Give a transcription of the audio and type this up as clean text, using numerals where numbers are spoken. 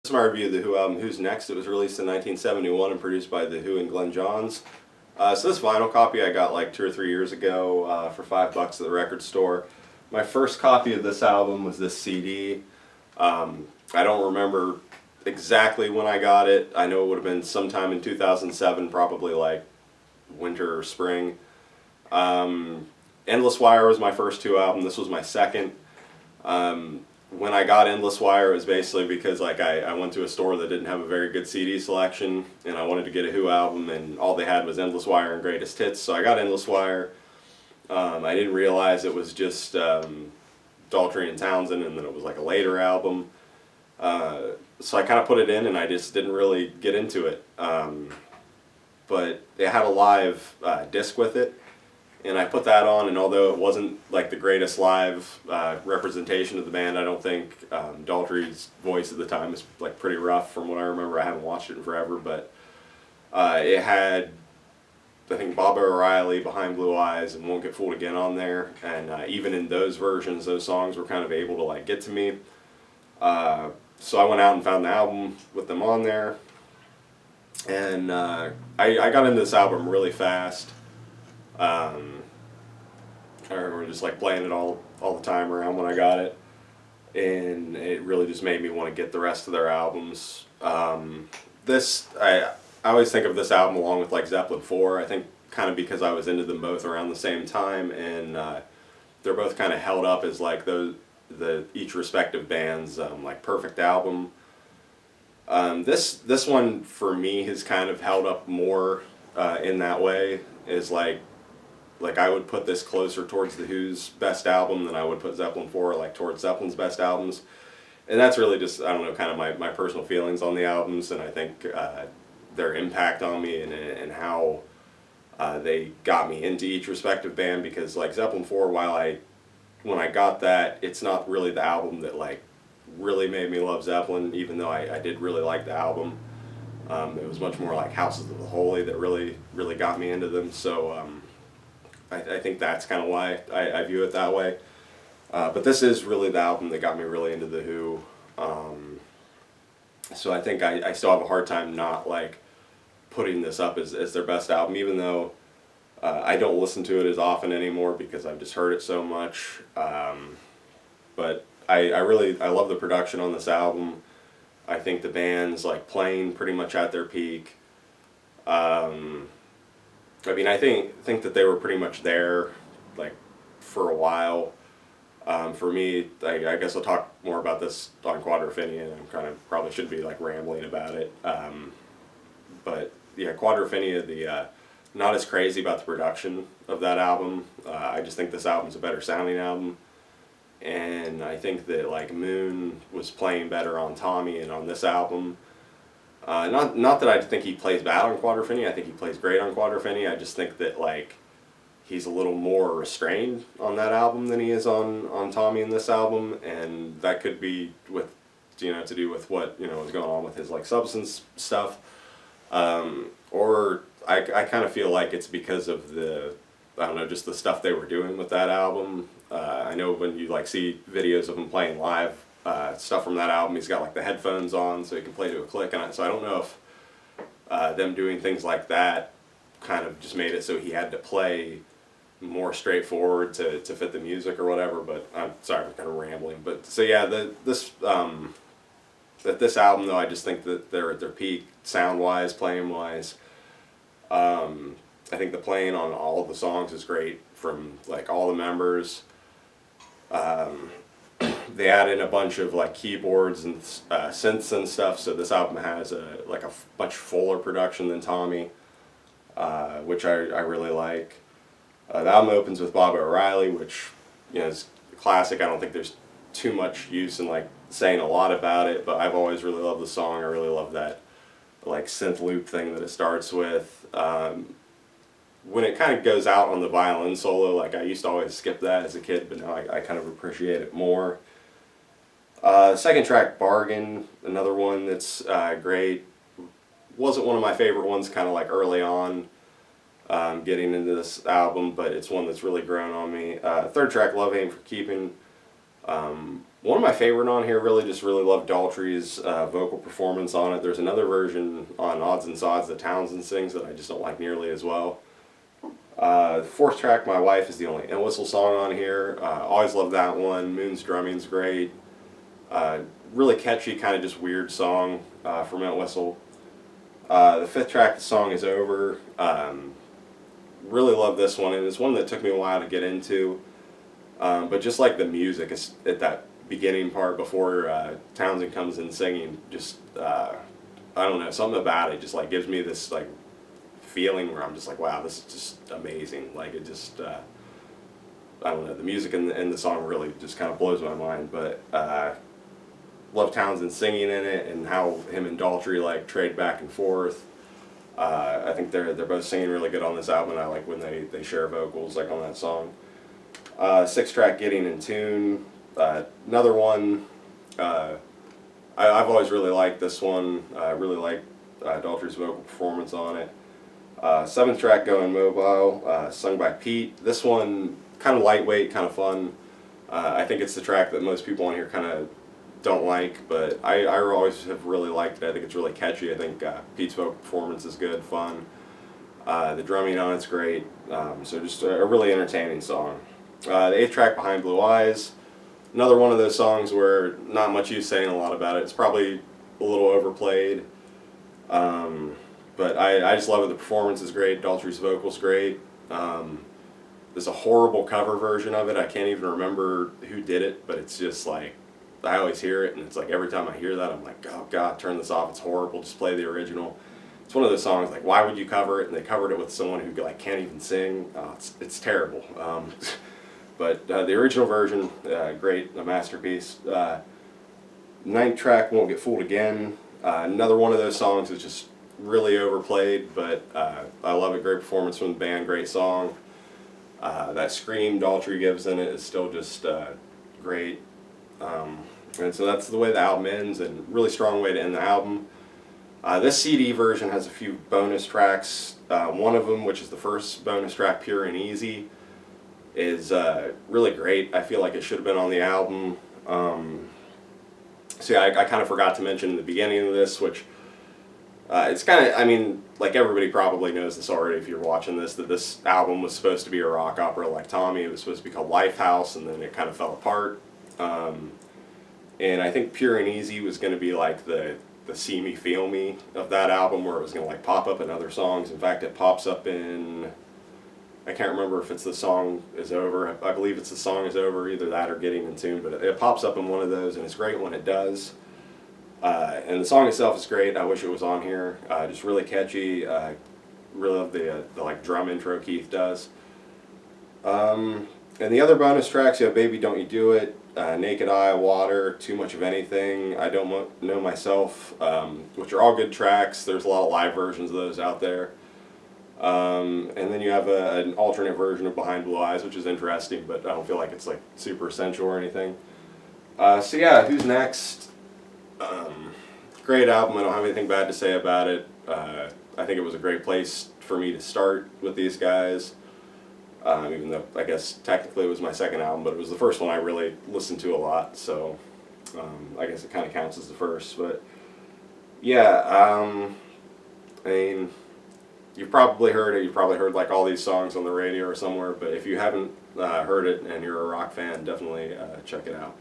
This is my review of the Who album, Who's Next. It was released in 1971 and produced by The Who and Glenn Johns. So this vinyl copy I got like 2 or 3 years ago for $5 at the record store. My first copy of this album was this CD. I don't remember exactly when I got it. I know it would have been sometime in 2007, probably like winter or spring. Endless Wire was my first Who album. This was my second. When I got Endless Wire, it was basically because like I went to a store that didn't have a very good CD selection, and I wanted to get a Who album, and all they had was Endless Wire and Greatest Hits, so I got Endless Wire. I didn't realize it was just Daltrey and Townsend, and then it was like a later album. So I kind of put it in, and I just didn't really get into it. But it had a live disc with it, and I put that on, and although it wasn't like the greatest live representation of the band, I don't think Daltrey's voice at the time is like pretty rough from what I remember. I haven't watched it in forever, but it had, I think, Baba O'Riley, Behind Blue Eyes, and Won't Get Fooled Again on there, and even in those versions, those songs were kind of able to like get to me. So I went out and found the album with them on there, and I got into this album really fast. I remember just like playing it all the time around when I got it, and it really just made me want to get the rest of their albums. I always think of this album along with like Zeppelin 4. I think kind of because I was into them both around the same time, and they're both kind of held up as like the each respective band's like perfect album. This one for me has kind of held up more in that way. Is like I would put this closer towards the Who's best album than I would put Zeppelin 4 like towards Zeppelin's best albums. And that's really just, I don't know, kind of my personal feelings on the albums, and I think their impact on me and how they got me into each respective band, because like Zeppelin 4, when I got that, it's not really the album that like really made me love Zeppelin, even though I did really like the album. It was much more like Houses of the Holy that really got me into them. So I think that's kind of why I view it that way. But this is really the album that got me really into the Who. So I think I still have a hard time not like putting this up as their best album, even though I don't listen to it as often anymore because I've just heard it so much. But I love the production on this album. I think the band's like playing pretty much at their peak. I mean, I think that they were pretty much there, like, for a while. For me, I guess I'll talk more about this on Quadrophenia, and I kind of probably should be like rambling about it. But yeah, Quadrophenia, not as crazy about the production of that album. I just think this album's a better sounding album, and I think that like Moon was playing better on Tommy and on this album. Not that I think he plays bad on Quadrophenia. I think he plays great on Quadrophenia. I just think that like he's a little more restrained on that album than he is on Tommy in this album, and that could be with to do with what was going on with his like substance stuff, or I kind of feel like it's because of just the stuff they were doing with that album. I know when you like see videos of him playing live. Stuff from that album, he's got like the headphones on so he can play to a click, and so I don't know if them doing things like that kind of just made it so he had to play more straightforward to fit the music or whatever. But I'm sorry, I'm kind of rambling. But so yeah, this album though, I just think that they're at their peak sound wise, playing wise. I think the playing on all of the songs is great from like all the members. They add in a bunch of like keyboards and synths and stuff, so this album has a much fuller production than Tommy, which I really like. The album opens with Baba O'Riley, which is classic. I don't think there's too much use in like saying a lot about it, but I've always really loved the song. I really love that like synth loop thing that it starts with. When it kind of goes out on the violin solo, like I used to always skip that as a kid, but now I kind of appreciate it more. Second track, Bargain, another one that's great. Wasn't one of my favorite ones kind of like early on getting into this album, but it's one that's really grown on me. Third track, Love Ain't for Keeping. One of my favorite on here, really love Daltrey's vocal performance on it. There's another version on Odds and Sods that Townsend sings that I just don't like nearly as well. The fourth track, My Wife, is the only Entwistle song on here. Always love that one. Moon's drumming's great. Really catchy, kind of just weird song from Entwistle. The fifth track, The Song Is Over. Really love this one, and it's one that took me a while to get into. But just like the music, it's at that beginning part before Townsend comes in singing, just I don't know, something about it just like gives me this like feeling where I'm just like, wow, this is just amazing. Like it just I don't know, the music in the song really just kind of blows my mind. But love Townsend singing in it and how him and Daltrey like trade back and forth. I think they're both singing really good on this album, and I like when they share vocals like on that song. Sixth track, Getting in Tune. Another one. I've always really liked this one. I really like Daltrey's vocal performance on it. Seventh track, Going Mobile, sung by Pete. This one, kind of lightweight, kind of fun. I think it's the track that most people on here kind of don't like, but I always have really liked it. I think it's really catchy. I think Pete's vocal performance is good, fun. The drumming on it's great. So just a really entertaining song. The eighth track, Behind Blue Eyes. Another one of those songs where not much use saying a lot about it. It's probably a little overplayed. But I just love it. The performance is great. Daltrey's vocal's great. There's a horrible cover version of it. I can't even remember who did it, but it's just like, I always hear it, and it's like every time I hear that, I'm like, oh God, turn this off. It's horrible. Just play the original. It's one of those songs like, why would you cover it? And they covered it with someone who like can't even sing. It's terrible. But the original version, great, a masterpiece. Ninth track, Won't Get Fooled Again. Another one of those songs that's just really overplayed, but I love it. Great performance from the band, great song. That scream Daltrey gives in it is still just great. And so that's the way the album ends, and really strong way to end the album. This CD version has a few bonus tracks. One of them, which is the first bonus track, Pure and Easy, is really great. I feel like it should have been on the album. So yeah, I kind of forgot to mention in the beginning of this, which it's kind of, I mean, like everybody probably knows this already if you're watching this, that this album was supposed to be a rock opera like Tommy. It was supposed to be called Lifehouse, and then it kind of fell apart. And I think Pure and Easy was going to be like the See Me Feel Me of that album, where it was going to like pop up in other songs. In fact, it pops up in, I can't remember if it's The Song Is Over. I believe it's The Song Is Over, either that or Getting in Tune, but it pops up in one of those, and it's great when it does. And the song itself is great. I wish it was on here. Just really catchy. Really love the like drum intro Keith does. And the other bonus tracks, you have Baby Don't You Do It, Naked Eye, Water, Too Much of Anything, I Don't Know Myself, which are all good tracks. There's a lot of live versions of those out there. And then you have an alternate version of Behind Blue Eyes, which is interesting, but I don't feel like it's like super essential or anything. So yeah, who's next? Great album. I don't have anything bad to say about it. I think it was a great place for me to start with these guys. Even though I guess technically it was my second album, but it was the first one I really listened to a lot, so I guess it kind of counts as the first. But yeah, I mean, you've probably heard it. You've probably heard like all these songs on the radio or somewhere, but if you haven't heard it and you're a rock fan, definitely check it out.